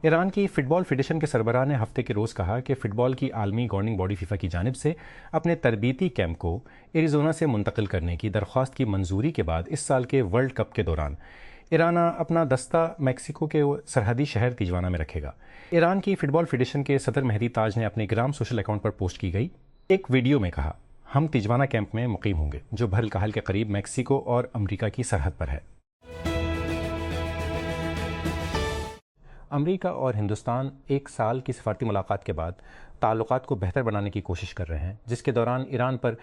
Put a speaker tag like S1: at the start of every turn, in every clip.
S1: ایران کی فٹ بال فیڈریشن کے سربراہ نے ہفتے کے روز کہا کہ فٹ بال کی عالمی گورننگ باڈی فیفا کی جانب سے اپنے تربیتی کیمپ کو ایریزونا سے منتقل کرنے کی درخواست کی منظوری کے بعد اس سال کے ورلڈ کپ کے دوران ایران اپنا دستہ میکسیکو کے سرحدی شہر تیجوانا میں رکھے گا۔ ایران کی فٹ بال فیڈریشن کے صدر مہدی تاج نے اپنے گرام سوشل اکاؤنٹ پر پوسٹ کی گئی ایک ویڈیو میں کہا، ہم تیجوانا کیمپ میں مقیم ہوں گے جو بحر الکاہل کے قریب میکسیکو اور امریکہ کی سرحد پر ہے۔ امریکہ اور ہندوستان ایک سال کی سفارتی ملاقات کے بعد تعلقات کو بہتر بنانے کی کوشش کر رہے ہیں، جس کے دوران ایران پر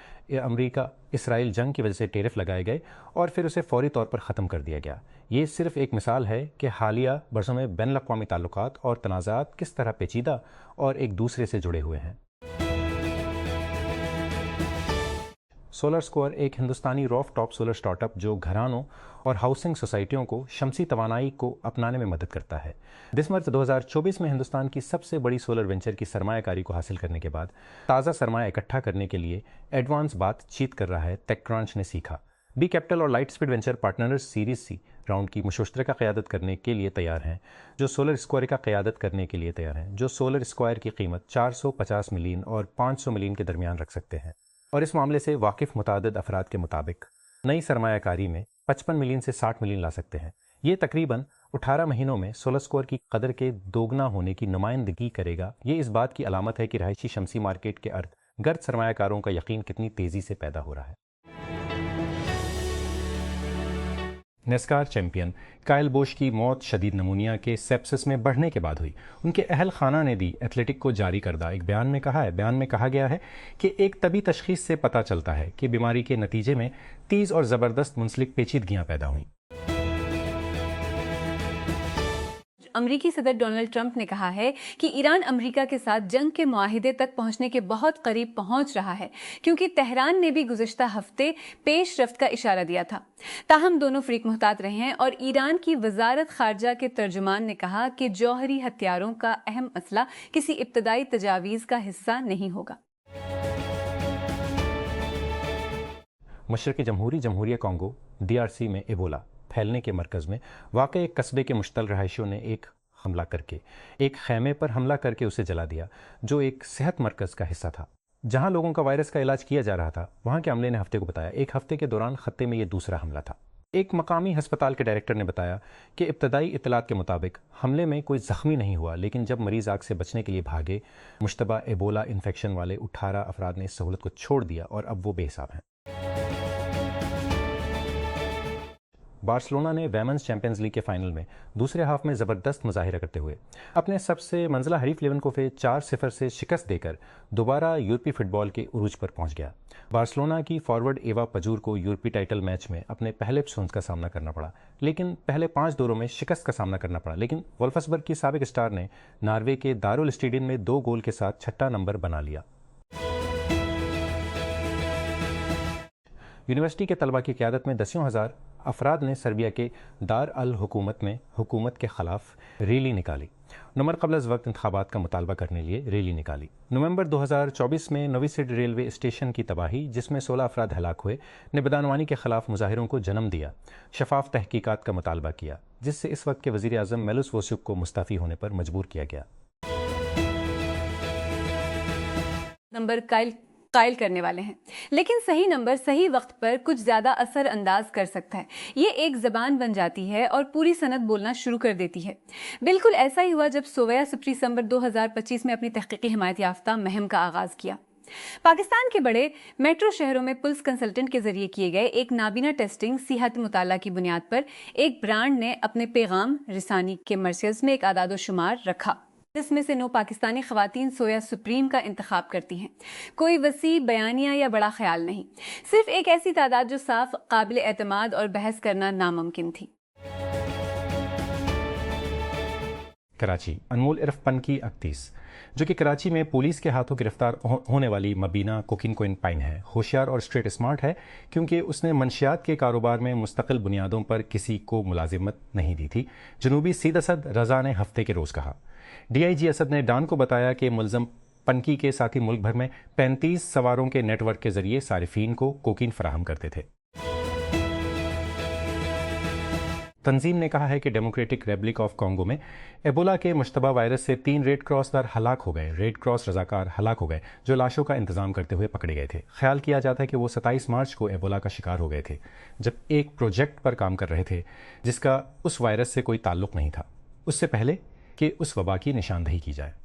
S1: امریکہ اسرائیل جنگ کی وجہ سے ٹیرف لگائے گئے اور پھر اسے فوری طور پر ختم کر دیا گیا۔ یہ صرف ایک مثال ہے کہ حالیہ برسوں میں بین الاقوامی تعلقات اور تنازعات کس طرح پیچیدہ اور ایک دوسرے سے جڑے ہوئے ہیں۔ سولر اسکوائر ایک ہندوستانی روف ٹاپ سولر اسٹارٹ اپ جو گھرانوں اور ہاؤسنگ سوسائٹیوں کو شمسی توانائی کو اپنانے میں مدد کرتا ہے۔ دسمبر 2024 میں ہندوستان کی سب سے بڑی سولر وینچر کی سرمایہ کاری کو حاصل کرنے کے بعد تازہ سرمایہ اکٹھا کرنے کے لیے ایڈوانس بات چیت کر رہا ہے ٹیک کرانچ نے سیکھا۔ بی کیپٹل اور Lightspeed Venture Partners series C round کی مشترکہ قیادت کرنے کے لیے تیار ہیں، جو سولر اسکوائر کا قیادت کرنے کے لیے تیار ہیں، جو سولر اسکوائر کی قیمت 450 ملین اور 500 ملین کے درمیان رکھ سکتے ہیں۔ اور اس معاملے سے واقف متعدد افراد کے مطابق نئی سرمایہ کاری میں 55 ملین سے 60 ملین لا سکتے ہیں۔ یہ تقریباً 18 مہینوں میں سولر اسکوائر کی قدر کے دوگنا ہونے کی نمائندگی کرے گا۔ یہ اس بات کی علامت ہے کہ رہائشی شمسی مارکیٹ کے ارد گرد سرمایہ کاروں کا یقین کتنی تیزی سے پیدا ہو رہا ہے۔ نیسکار چیمپئن کائل بوش کی موت شدید نمونیا کے سیپسس میں بڑھنے کے بعد ہوئی۔ ان کے اہل خانہ نے دی ایتھلیٹک کو جاری کردہ ایک بیان میں کہا گیا ہے کہ ایک طبی تشخیص سے پتہ چلتا ہے کہ بیماری کے نتیجے میں تیز اور زبردست منسلک پیچیدگیاں پیدا ہوئیں۔
S2: امریکی صدر ڈونلڈ ٹرمپ نے کہا ہے کہ ایران امریکہ کے ساتھ جنگ کے معاہدے تک پہنچنے کے بہت قریب پہنچ رہا ہے، کیونکہ تہران نے بھی گزشتہ ہفتے پیش رفت کا اشارہ دیا تھا۔ تاہم دونوں فریق محتاط رہے ہیں اور ایران کی وزارت خارجہ کے ترجمان نے کہا کہ جوہری ہتھیاروں کا اہم مسئلہ کسی ابتدائی تجاویز کا حصہ نہیں ہوگا۔
S1: مشرقی جمہوریہ کانگو DRC میں ایبولا پھیلنے کے مرکز میں واقع ایک قصبے کے مشتعل رہائشیوں نے ایک خیمے پر حملہ کر کے اسے جلا دیا، جو ایک صحت مرکز کا حصہ تھا جہاں لوگوں کا وائرس کا علاج کیا جا رہا تھا۔ وہاں کے عملے نے ہفتے کو بتایا ایک ہفتے کے دوران خطے میں یہ دوسرا حملہ تھا۔ ایک مقامی ہسپتال کے ڈائریکٹر نے بتایا کہ ابتدائی اطلاعات کے مطابق حملے میں کوئی زخمی نہیں ہوا، لیکن جب مریض آگ سے بچنے کے لیے بھاگے، مشتبہ ایبولا انفیکشن والے 18 افراد نے اس سہولت کو چھوڑ دیا اور اب وہ بے حساب ہیں۔ بارسلونا نے ویمنز چیمپئنز لیگ کے فائنل میں دوسرے ہاف میں زبردست مظاہرہ کرتے ہوئے اپنے سب سے منزلہ حریف لیون کو 4-0 سے شکست دے کر دوبارہ یورپی فٹ بال کے عروج پر پہنچ گیا۔ بارسلونا کی فارورڈ ایوا پجور کو یورپی ٹائٹل میچ میں اپنے پہلے پسونز کا سامنا کرنا پڑا، لیکن پہلے 5 دوروں میں شکست کا سامنا کرنا پڑا، لیکن وولفسبرگ کی سابق اسٹار نے ناروے کے دارالسٹیڈین میں 2 گول کے ساتھ 6واں نمبر بنا لیا۔ یونیورسٹی کے طلباء کی قیادت میں 10,000 افراد نے سربیا کے دار الحکومت میں حکومت کے خلاف ریلی نکالی۔ نومبر قبل از وقت انتخابات کا مطالبہ کرنے لیے ریلی نکالی۔ نومبر 2024 میں نوی سیڈ ریلوے اسٹیشن کی تباہی، جس میں 16 افراد ہلاک ہوئے، نے بدعنوانی کے خلاف مظاہروں کو جنم دیا، شفاف تحقیقات کا مطالبہ کیا، جس سے اس وقت کے وزیر اعظم میلوس ووسیوک کو مستعفی ہونے پر مجبور کیا گیا۔
S2: نمبر قائل کرنے والے ہیں، لیکن صحیح نمبر صحیح وقت پر کچھ زیادہ اثر انداز کر سکتا ہے۔ یہ ایک زبان بن جاتی ہے اور پوری سند بولنا شروع کر دیتی ہے۔ بالکل ایسا ہی ہوا جب سویا سپری دسمبر 2025 میں اپنی تحقیقی حمایت یافتہ مہم کا آغاز کیا۔ پاکستان کے بڑے میٹرو شہروں میں پلس کنسلٹنٹ کے ذریعے کیے گئے ایک نابینا ٹیسٹنگ صحت مطالعہ کی بنیاد پر ایک برانڈ نے اپنے پیغام رسانی کے مرکز میں ایک اعداد و شمار رکھا، جس میں سے 9 پاکستانی خواتین سویا سپریم کا انتخاب کرتی ہیں۔ کوئی وسیع بیانیہ یا بڑا خیال نہیں، صرف ایک ایسی تعداد جو صاف، قابل اعتماد اور بحث کرنا ناممکن تھی۔
S1: کراچی انمول عرف پنکی اکتیس، جو کہ کراچی میں پولیس کے ہاتھوں گرفتار ہونے والی مبینہ کوکین پائن ہے، ہوشیار اور اسٹریٹ اسمارٹ ہے، کیونکہ اس نے منشیات کے کاروبار میں مستقل بنیادوں پر کسی کو ملازمت نہیں دی تھی، جنوبی سید اسد رضا نے ہفتے کے روز کہا۔ DIG اسد نے ڈان کو بتایا کہ ملزم پنکی کے ساتھی ملک بھر میں 35 سواروں کے نیٹ ورک کے ذریعے صارفین کو کوکین فراہم کرتے تھے۔ تنظیم نے کہا ہے کہ ڈیموکریٹک ریپبلک آف کانگو میں ایبولا کے مشتبہ وائرس سے 3 ریڈ کراس دار ہلاک ہو گئے ریڈ کراس رضاکار ہلاک ہو گئے جو لاشوں کا انتظام کرتے ہوئے پکڑے گئے تھے۔ خیال کیا جاتا ہے کہ وہ 27 مارچ کو ایبولا کا شکار ہو گئے تھے جب ایک پروجیکٹ پر کام کر رہے تھے جس کا اس وائرس سے کوئی تعلق نہیں تھا، اس سے پہلے کہ اس وبا کی نشاندہی کی جائے۔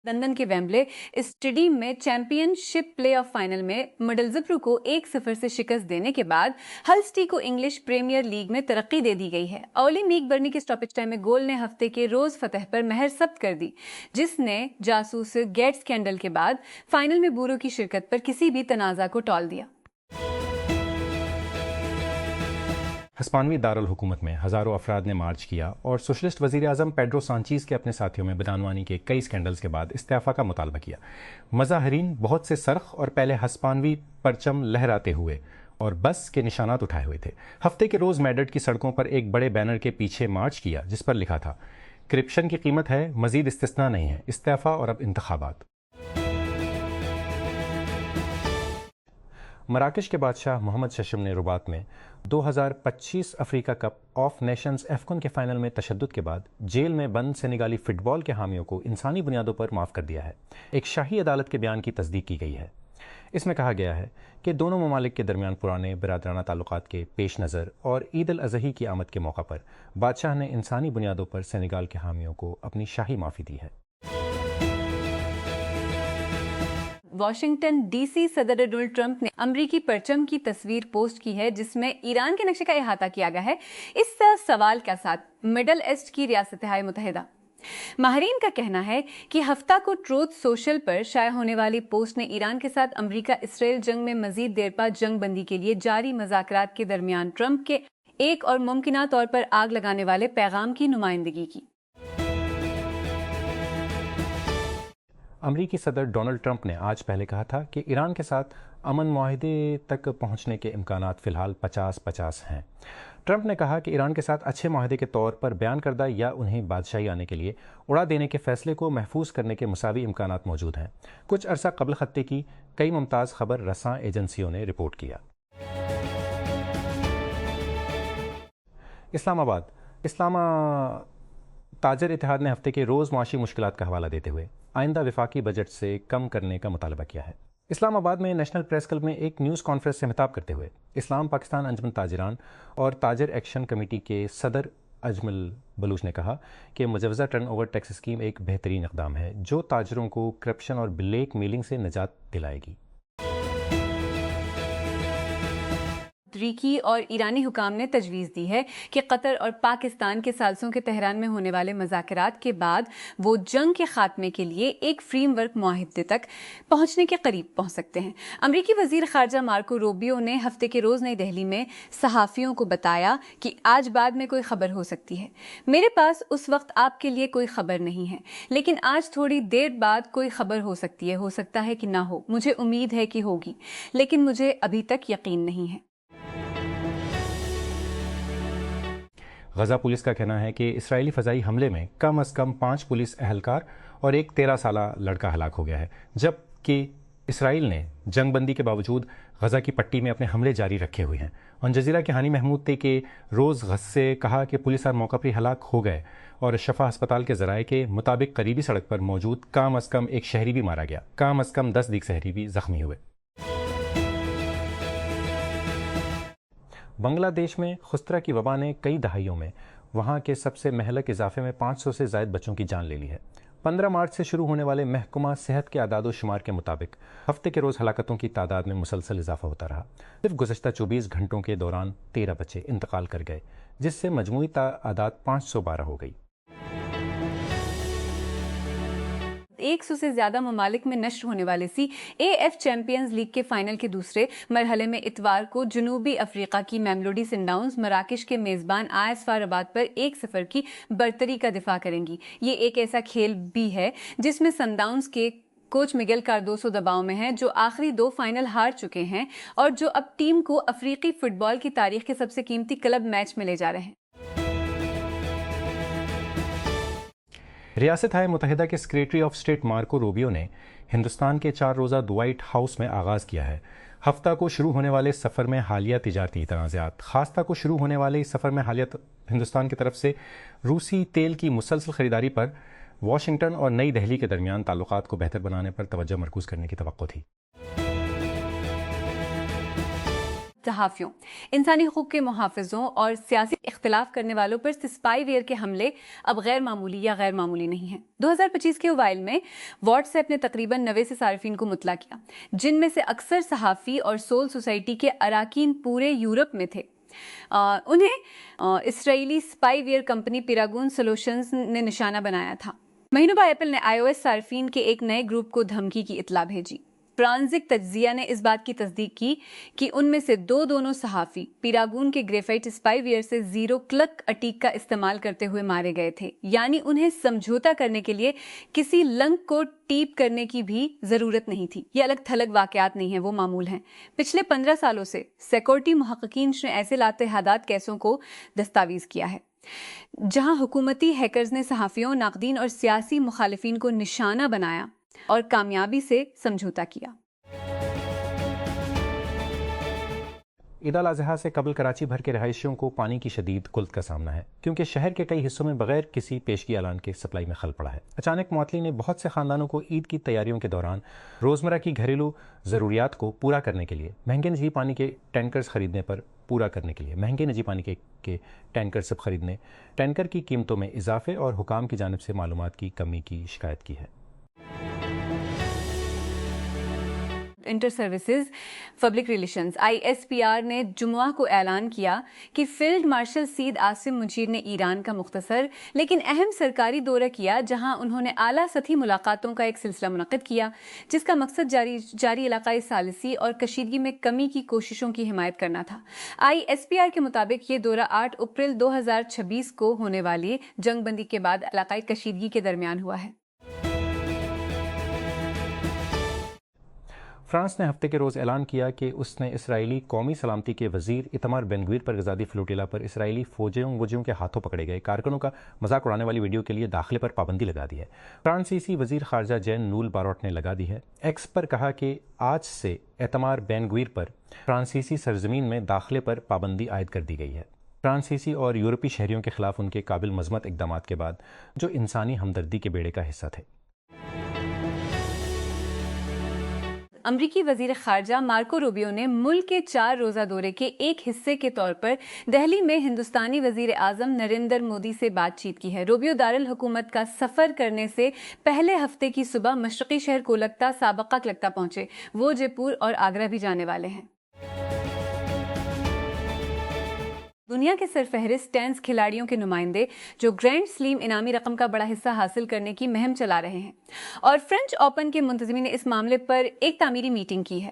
S2: لندن کے ویمبلے اسٹیڈیم میں champion ship play of final میں مڈلزبرو کو 1-0 سے شکست دینے کے بعد ہل سٹی کو انگلش پریمیئر لیگ میں ترقی دے دی گئی ہے۔ اولی میک برنی کے اسٹاپیج ٹائم میں گول نے ہفتے کے روز فتح پر مہر ثبت کر دی، جس نے جاسوس گیٹ سکینڈل کے بعد فائنل میں بورو کی شرکت پر کسی بھی تنازع کو ٹال دیا۔
S1: ہسپانوی دارالحکومت میں ہزاروں افراد نے مارچ کیا اور سوشلسٹ وزیر اعظم پیڈرو سانچیز کے اپنے ساتھیوں میں بدعنوانی کے کئی سکینڈلز کے بعد استعفا کا مطالبہ کیا۔ مظاہرین بہت سے سرخ اور پہلے ہسپانوی پرچم لہراتے ہوئے اور بس کے نشانات اٹھائے ہوئے تھے۔ ہفتے کے روز میڈرڈ کی سڑکوں پر ایک بڑے بینر کے پیچھے مارچ کیا جس پر لکھا تھا، کرپشن کی قیمت ہے، مزید استثناء نہیں ہے، استعفا اور اب انتخابات۔ مراکش کے بادشاہ محمد ششم نے رباط میں 2025 افریقہ کپ آف نیشنز ایفکون کے فائنل میں تشدد کے بعد جیل میں بند سینیگالی فٹ بال کے حامیوں کو انسانی بنیادوں پر معاف کر دیا ہے۔ ایک شاہی عدالت کے بیان کی تصدیق کی گئی ہے۔ اس میں کہا گیا ہے کہ دونوں ممالک کے درمیان پرانے برادرانہ تعلقات کے پیش نظر اور عید الاضحی کی آمد کے موقع پر بادشاہ نے انسانی بنیادوں پر سینیگال کے حامیوں کو اپنی شاہی معافی دی ہے۔
S2: واشنگٹن ڈی سی صدر ڈونلڈ ٹرمپ نے امریکی پرچم کی تصویر پوسٹ کی ہے جس میں ایران کے نقشے کا احاطہ کیا گیا ہے۔ اس کا سوال کے ساتھ مڈل ایسٹ کی ریاستہائے متحدہ۔ ماہرین کا کہنا ہے کہ ہفتہ کو ٹروتھ سوشل پر شائع ہونے والی پوسٹ نے ایران کے ساتھ امریکہ اسرائیل جنگ میں مزید دیر پا جنگ بندی کے لیے جاری مذاکرات کے درمیان ٹرمپ کے ایک اور ممکنہ طور پر آگ لگانے والے پیغام کی نمائندگی کی۔
S1: امریکی صدر ڈونلڈ ٹرمپ نے آج پہلے کہا تھا کہ ایران کے ساتھ امن معاہدے تک پہنچنے کے امکانات فی الحال 50-50 ہیں۔ ٹرمپ نے کہا کہ ایران کے ساتھ اچھے معاہدے کے طور پر بیان کردہ یا انہیں بادشاہی آنے کے لیے اڑا دینے کے فیصلے کو محفوظ کرنے کے مساوی امکانات موجود ہیں۔ کچھ عرصہ قبل خطے کی کئی ممتاز خبر رساں ایجنسیوں نے رپورٹ کیا۔ اسلام آباد تاجر اتحاد نے ہفتے کے روز معاشی مشکلات کا حوالہ دیتے ہوئے آئندہ وفاقی بجٹ سے کم کرنے کا مطالبہ کیا ہے۔ اسلام آباد میں نیشنل پریس کلب میں ایک نیوز کانفرنس سے خطاب کرتے ہوئے اسلام پاکستان انجمن تاجران اور تاجر ایکشن کمیٹی کے صدر اجمل بلوچ نے کہا کہ مجوزہ ٹرن اوور ٹیکس اسکیم ایک بہترین اقدام ہے جو تاجروں کو کرپشن اور بلیک میلنگ سے نجات دلائے گی۔
S2: امریکی اور ایرانی حکام نے تجویز دی ہے کہ قطر اور پاکستان کے ثالثوں کے تہران میں ہونے والے مذاکرات کے بعد وہ جنگ کے خاتمے کے لیے ایک فریم ورک معاہدے تک پہنچنے کے قریب پہنچ سکتے ہیں۔ امریکی وزیر خارجہ مارکو روبیو نے ہفتے کے روز نئی دہلی میں صحافیوں کو بتایا کہ آج بعد میں کوئی خبر ہو سکتی ہے۔ میرے پاس اس وقت آپ کے لیے کوئی خبر نہیں ہے، لیکن آج تھوڑی دیر بعد کوئی خبر ہو سکتی ہے، ہو سکتا ہے کہ نہ ہو، مجھے امید ہے کہ ہوگی، لیکن مجھے ابھی تک یقین نہیں ہے۔
S1: غزہ پولیس کا کہنا ہے کہ اسرائیلی فضائی حملے میں کم از کم 5 پولیس اہلکار اور ایک 13 سالہ لڑکا ہلاک ہو گیا ہے، جبکہ اسرائیل نے جنگ بندی کے باوجود غزہ کی پٹی میں اپنے حملے جاری رکھے ہوئے ہیں۔ الجزیرہ کے ہانی محمود تے کے روز غز سے کہا کہ پولیس اور موقع پر ہلاک ہو گئے اور شفا ہسپتال کے ذرائع کے مطابق قریبی سڑک پر موجود کم از کم ایک شہری بھی مارا گیا، کم از کم 10 دیگر شہری بھی زخمی ہوئے۔ بنگلہ دیش میں خسترہ کی وبا نے کئی دہائیوں میں وہاں کے سب سے مہلک اضافے میں 500 سے زائد بچوں کی جان لے لی ہے۔ 15 مارچ سے شروع ہونے والے محکمہ صحت کے اعداد و شمار کے مطابق ہفتے کے روز ہلاکتوں کی تعداد میں مسلسل اضافہ ہوتا رہا۔ صرف گزشتہ 24 گھنٹوں کے دوران 13 بچے انتقال کر گئے، جس سے مجموعی تعداد 512 ہو گئی۔
S2: 100 سے زیادہ ممالک میں نشر ہونے والے CAF چیمپئنز لیگ کے فائنل کے دوسرے مرحلے میں اتوار کو جنوبی افریقہ کی میملوڈی سنڈاؤنز مراکش کے میزبان AS FAR رباط پر 1-0 کی برتری کا دفاع کریں گی۔ یہ ایک ایسا کھیل بھی ہے جس میں سنڈاؤنز کے کوچ مگل کارڈوسو دباؤ میں ہیں، جو آخری 2 فائنل ہار چکے ہیں اور جو اب ٹیم کو افریقی فٹ بال کی تاریخ کے سب سے قیمتی کلب میچ میں لے جا رہے ہیں۔
S1: ریاستہائے متحدہ کے secretary of state Marco Rubio نے ہندوستان کے 4 روزہ وائٹ ہاؤس میں آغاز کیا ہے۔ ہفتہ کو شروع ہونے والے سفر میں حالیہ تجارتی تنازعات. ہفتہ کو شروع ہونے والے اس سفر میں حالیہ ہندوستان کی طرف سے روسی تیل کی مسلسل خریداری پر واشنگٹن اور نئی دہلی کے درمیان تعلقات کو بہتر بنانے پر توجہ مرکوز کرنے کی توقع تھی.
S2: صحافیوں، انسانی حقوق کے محافظوں اور سیاسی اختلاف کرنے والوں پر اسپائی ویئر کے حملے اب غیر معمولی یا غیر معمولی نہیں ہیں. 2025 کے اوائل میں واٹس ایپ نے تقریباً 90 سے صارفین کو مطلع کیا، جن میں سے اکثر صحافی اور سول سوسائٹی کے اراکین پورے یورپ میں تھے. انہیں اسرائیلی spyware company Paragon solutions نے نشانہ بنایا تھا. مہینوں بعد ایپل نے آئی او ایس صارفین کے ایک نئے گروپ کو دھمکی کی اطلاع بھیجی. فرانزک تجزیہ نے اس بات کی تصدیق کی کہ ان میں سے دونوں صحافی پیراگون کے گریفائٹ اسپائی ویئر سے زیرو کلک اٹیک کا استعمال کرتے ہوئے مارے گئے تھے. یعنی انہیں سمجھوتا کرنے کے لیے کسی لنک کو ٹیپ کرنے کی بھی ضرورت نہیں تھی. یہ الگ تھلگ واقعات نہیں ہیں، وہ معمول ہیں. پچھلے 15 سالوں سے سیکورٹی محققین نے ایسے لاتعداد کیسوں کو دستاویز کیا ہے جہاں حکومتی ہیکرز نے صحافیوں، ناقدین اور سیاسی مخالفین کو نشانہ بنایا اور کامیابی سے سمجھوتا کیا.
S1: عید الاضحیٰ سے قبل کراچی بھر کے رہائشیوں کو پانی کی شدید قلت کا سامنا ہے، کیونکہ شہر کے کئی حصوں میں بغیر کسی پیشگی اعلان کے سپلائی میں خلل پڑا ہے. اچانک معطلی نے بہت سے خاندانوں کو عید کی تیاریوں کے دوران روزمرہ کی گھریلو ضروریات کو پورا کرنے کے لیے مہنگے نجی پانی کے ٹینکرز خریدنے پر ٹینکر کی قیمتوں میں اضافے اور حکام کی جانب سے معلومات کی کمی کی شکایت کی ہے.
S2: Inter Services Public Relations ISPR نے جمعہ کو اعلان کیا کہ فیلڈ مارشل سید عاصم منیر نے ایران کا مختصر لیکن اہم سرکاری دورہ کیا، جہاں انہوں نے اعلیٰ سطحی ملاقاتوں کا ایک سلسلہ منعقد کیا جس کا مقصد جاری علاقائی ثالثی اور کشیدگی میں کمی کی کوششوں کی حمایت کرنا تھا. ISPR کے مطابق یہ دورہ 8 اپریل 2026 کو ہونے والی جنگ بندی کے بعد علاقائی کشیدگی کے درمیان ہوا ہے.
S1: فرانس نے ہفتے کے روز اعلان کیا کہ اس نے اسرائیلی قومی سلامتی کے وزیر ایتمار بن گویر پر غزاتی فلوٹیلا پر اسرائیلی فوجیوں کے ہاتھوں پکڑے گئے کارکنوں کا مذاق اڑانے والی ویڈیو کے لیے داخلے پر پابندی لگا دی ہے. فرانسیسی وزیر خارجہ جین نول باروٹ نے لگا دی ہے. ایکس پر کہا کہ آج سے ایتمار بن گویر پر فرانسیسی سرزمین میں داخلے پر پابندی عائد کر دی گئی ہے. فرانسیسی اور یورپی شہریوں کے خلاف ان کے قابل مذمت اقدامات کے بعد جو انسانی ہمدردی کے بیڑے کا حصہ تھے.
S2: امریکی وزیر خارجہ مارکو روبیو نے ملک کے 4 روزہ دورے کے ایک حصے کے طور پر دہلی میں ہندوستانی وزیر اعظم نریندر مودی سے بات چیت کی ہے. روبیو دارالحکومت کا سفر کرنے سے پہلے ہفتے کی صبح مشرقی شہر کولکتہ سابقہ کلکتہ پہنچے. وہ جے پور اور آگرہ بھی جانے والے ہیں. دنیا کے سرفہرست ٹینس کھلاڑیوں کے نمائندے جو گرینڈ سلیم انعامی رقم کا بڑا حصہ حاصل کرنے کی مہم چلا رہے ہیں، اور فرینچ اوپن کے منتظمین نے اس معاملے پر ایک تعمیری میٹنگ کی ہے.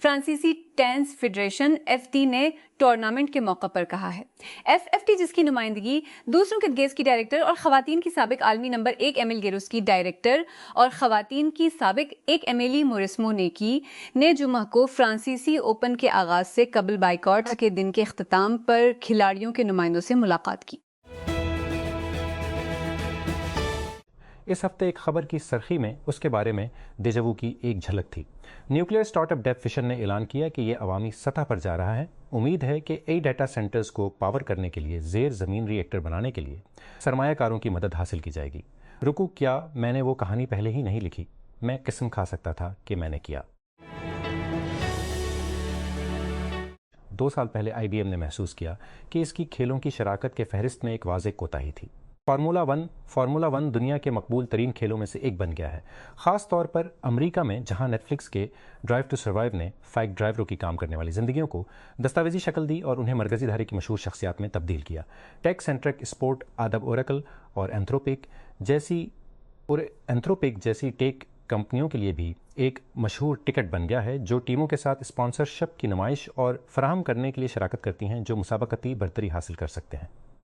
S2: فرانسیسی ٹینس فیڈریشن FT نے ٹورنامنٹ کے موقع پر کہا ہے. FT جس کی نمائندگی دوسروں کے گیز کی ڈائریکٹر اور خواتین کی سابق عالمی نمبر 1 ایمیل گیروس کی ڈائریکٹر اور خواتین کی سابق 1 ایمیلی موریسمو نے جمعہ کو فرانسیسی اوپن کے آغاز سے قبل بائیکاٹ کے دن کے اختتام پر کھلاڑیوں کے نمائندوں سے ملاقات کی.
S1: اس ہفتے ایک خبر کی سرخی میں اس کے بارے میں دیجاوو کی ایک جھلک تھی. نیوکلیئر سٹارٹ اپ ڈیپ فشن نے اعلان کیا کہ یہ عوامی سطح پر جا رہا ہے. امید ہے کہ ڈیٹا سینٹرز کو پاور کرنے کے لیے زیر زمین ری ایکٹر بنانے کے لیے سرمایہ کاروں کی مدد حاصل کی جائے گی. رکو، کیا میں نے وہ کہانی پہلے ہی نہیں لکھی؟ میں قسم کھا سکتا تھا کہ میں نے کیا. 2 سال پہلے IBM نے محسوس کیا کہ اس کی کھیلوں کی شراکت کے فہرست میں ایک واضح کوتاہی تھی. فارمولا 1 دنیا کے مقبول ترین کھیلوں میں سے ایک بن گیا ہے، خاص طور پر امریکہ میں، جہاں نیٹ فلکس کے ڈرائیو ٹو سروائیو نے فائیک ڈرائیوروں کی کام کرنے والی زندگیوں کو دستاویزی شکل دی اور انہیں مرکزی دھارے کی مشہور شخصیات میں تبدیل کیا. ٹیک سینٹرک اسپورٹ آدب اوریکل اور اینتھروپک جیسی ٹیک کمپنیوں کے لیے بھی ایک مشہور ٹکٹ بن گیا ہے، جو ٹیموں کے ساتھ اسپانسرشپ کی نمائش اور فراہم کرنے کے لیے شراکت کرتی ہیں جو مسابقتی برتری حاصل کر سکتے ہیں.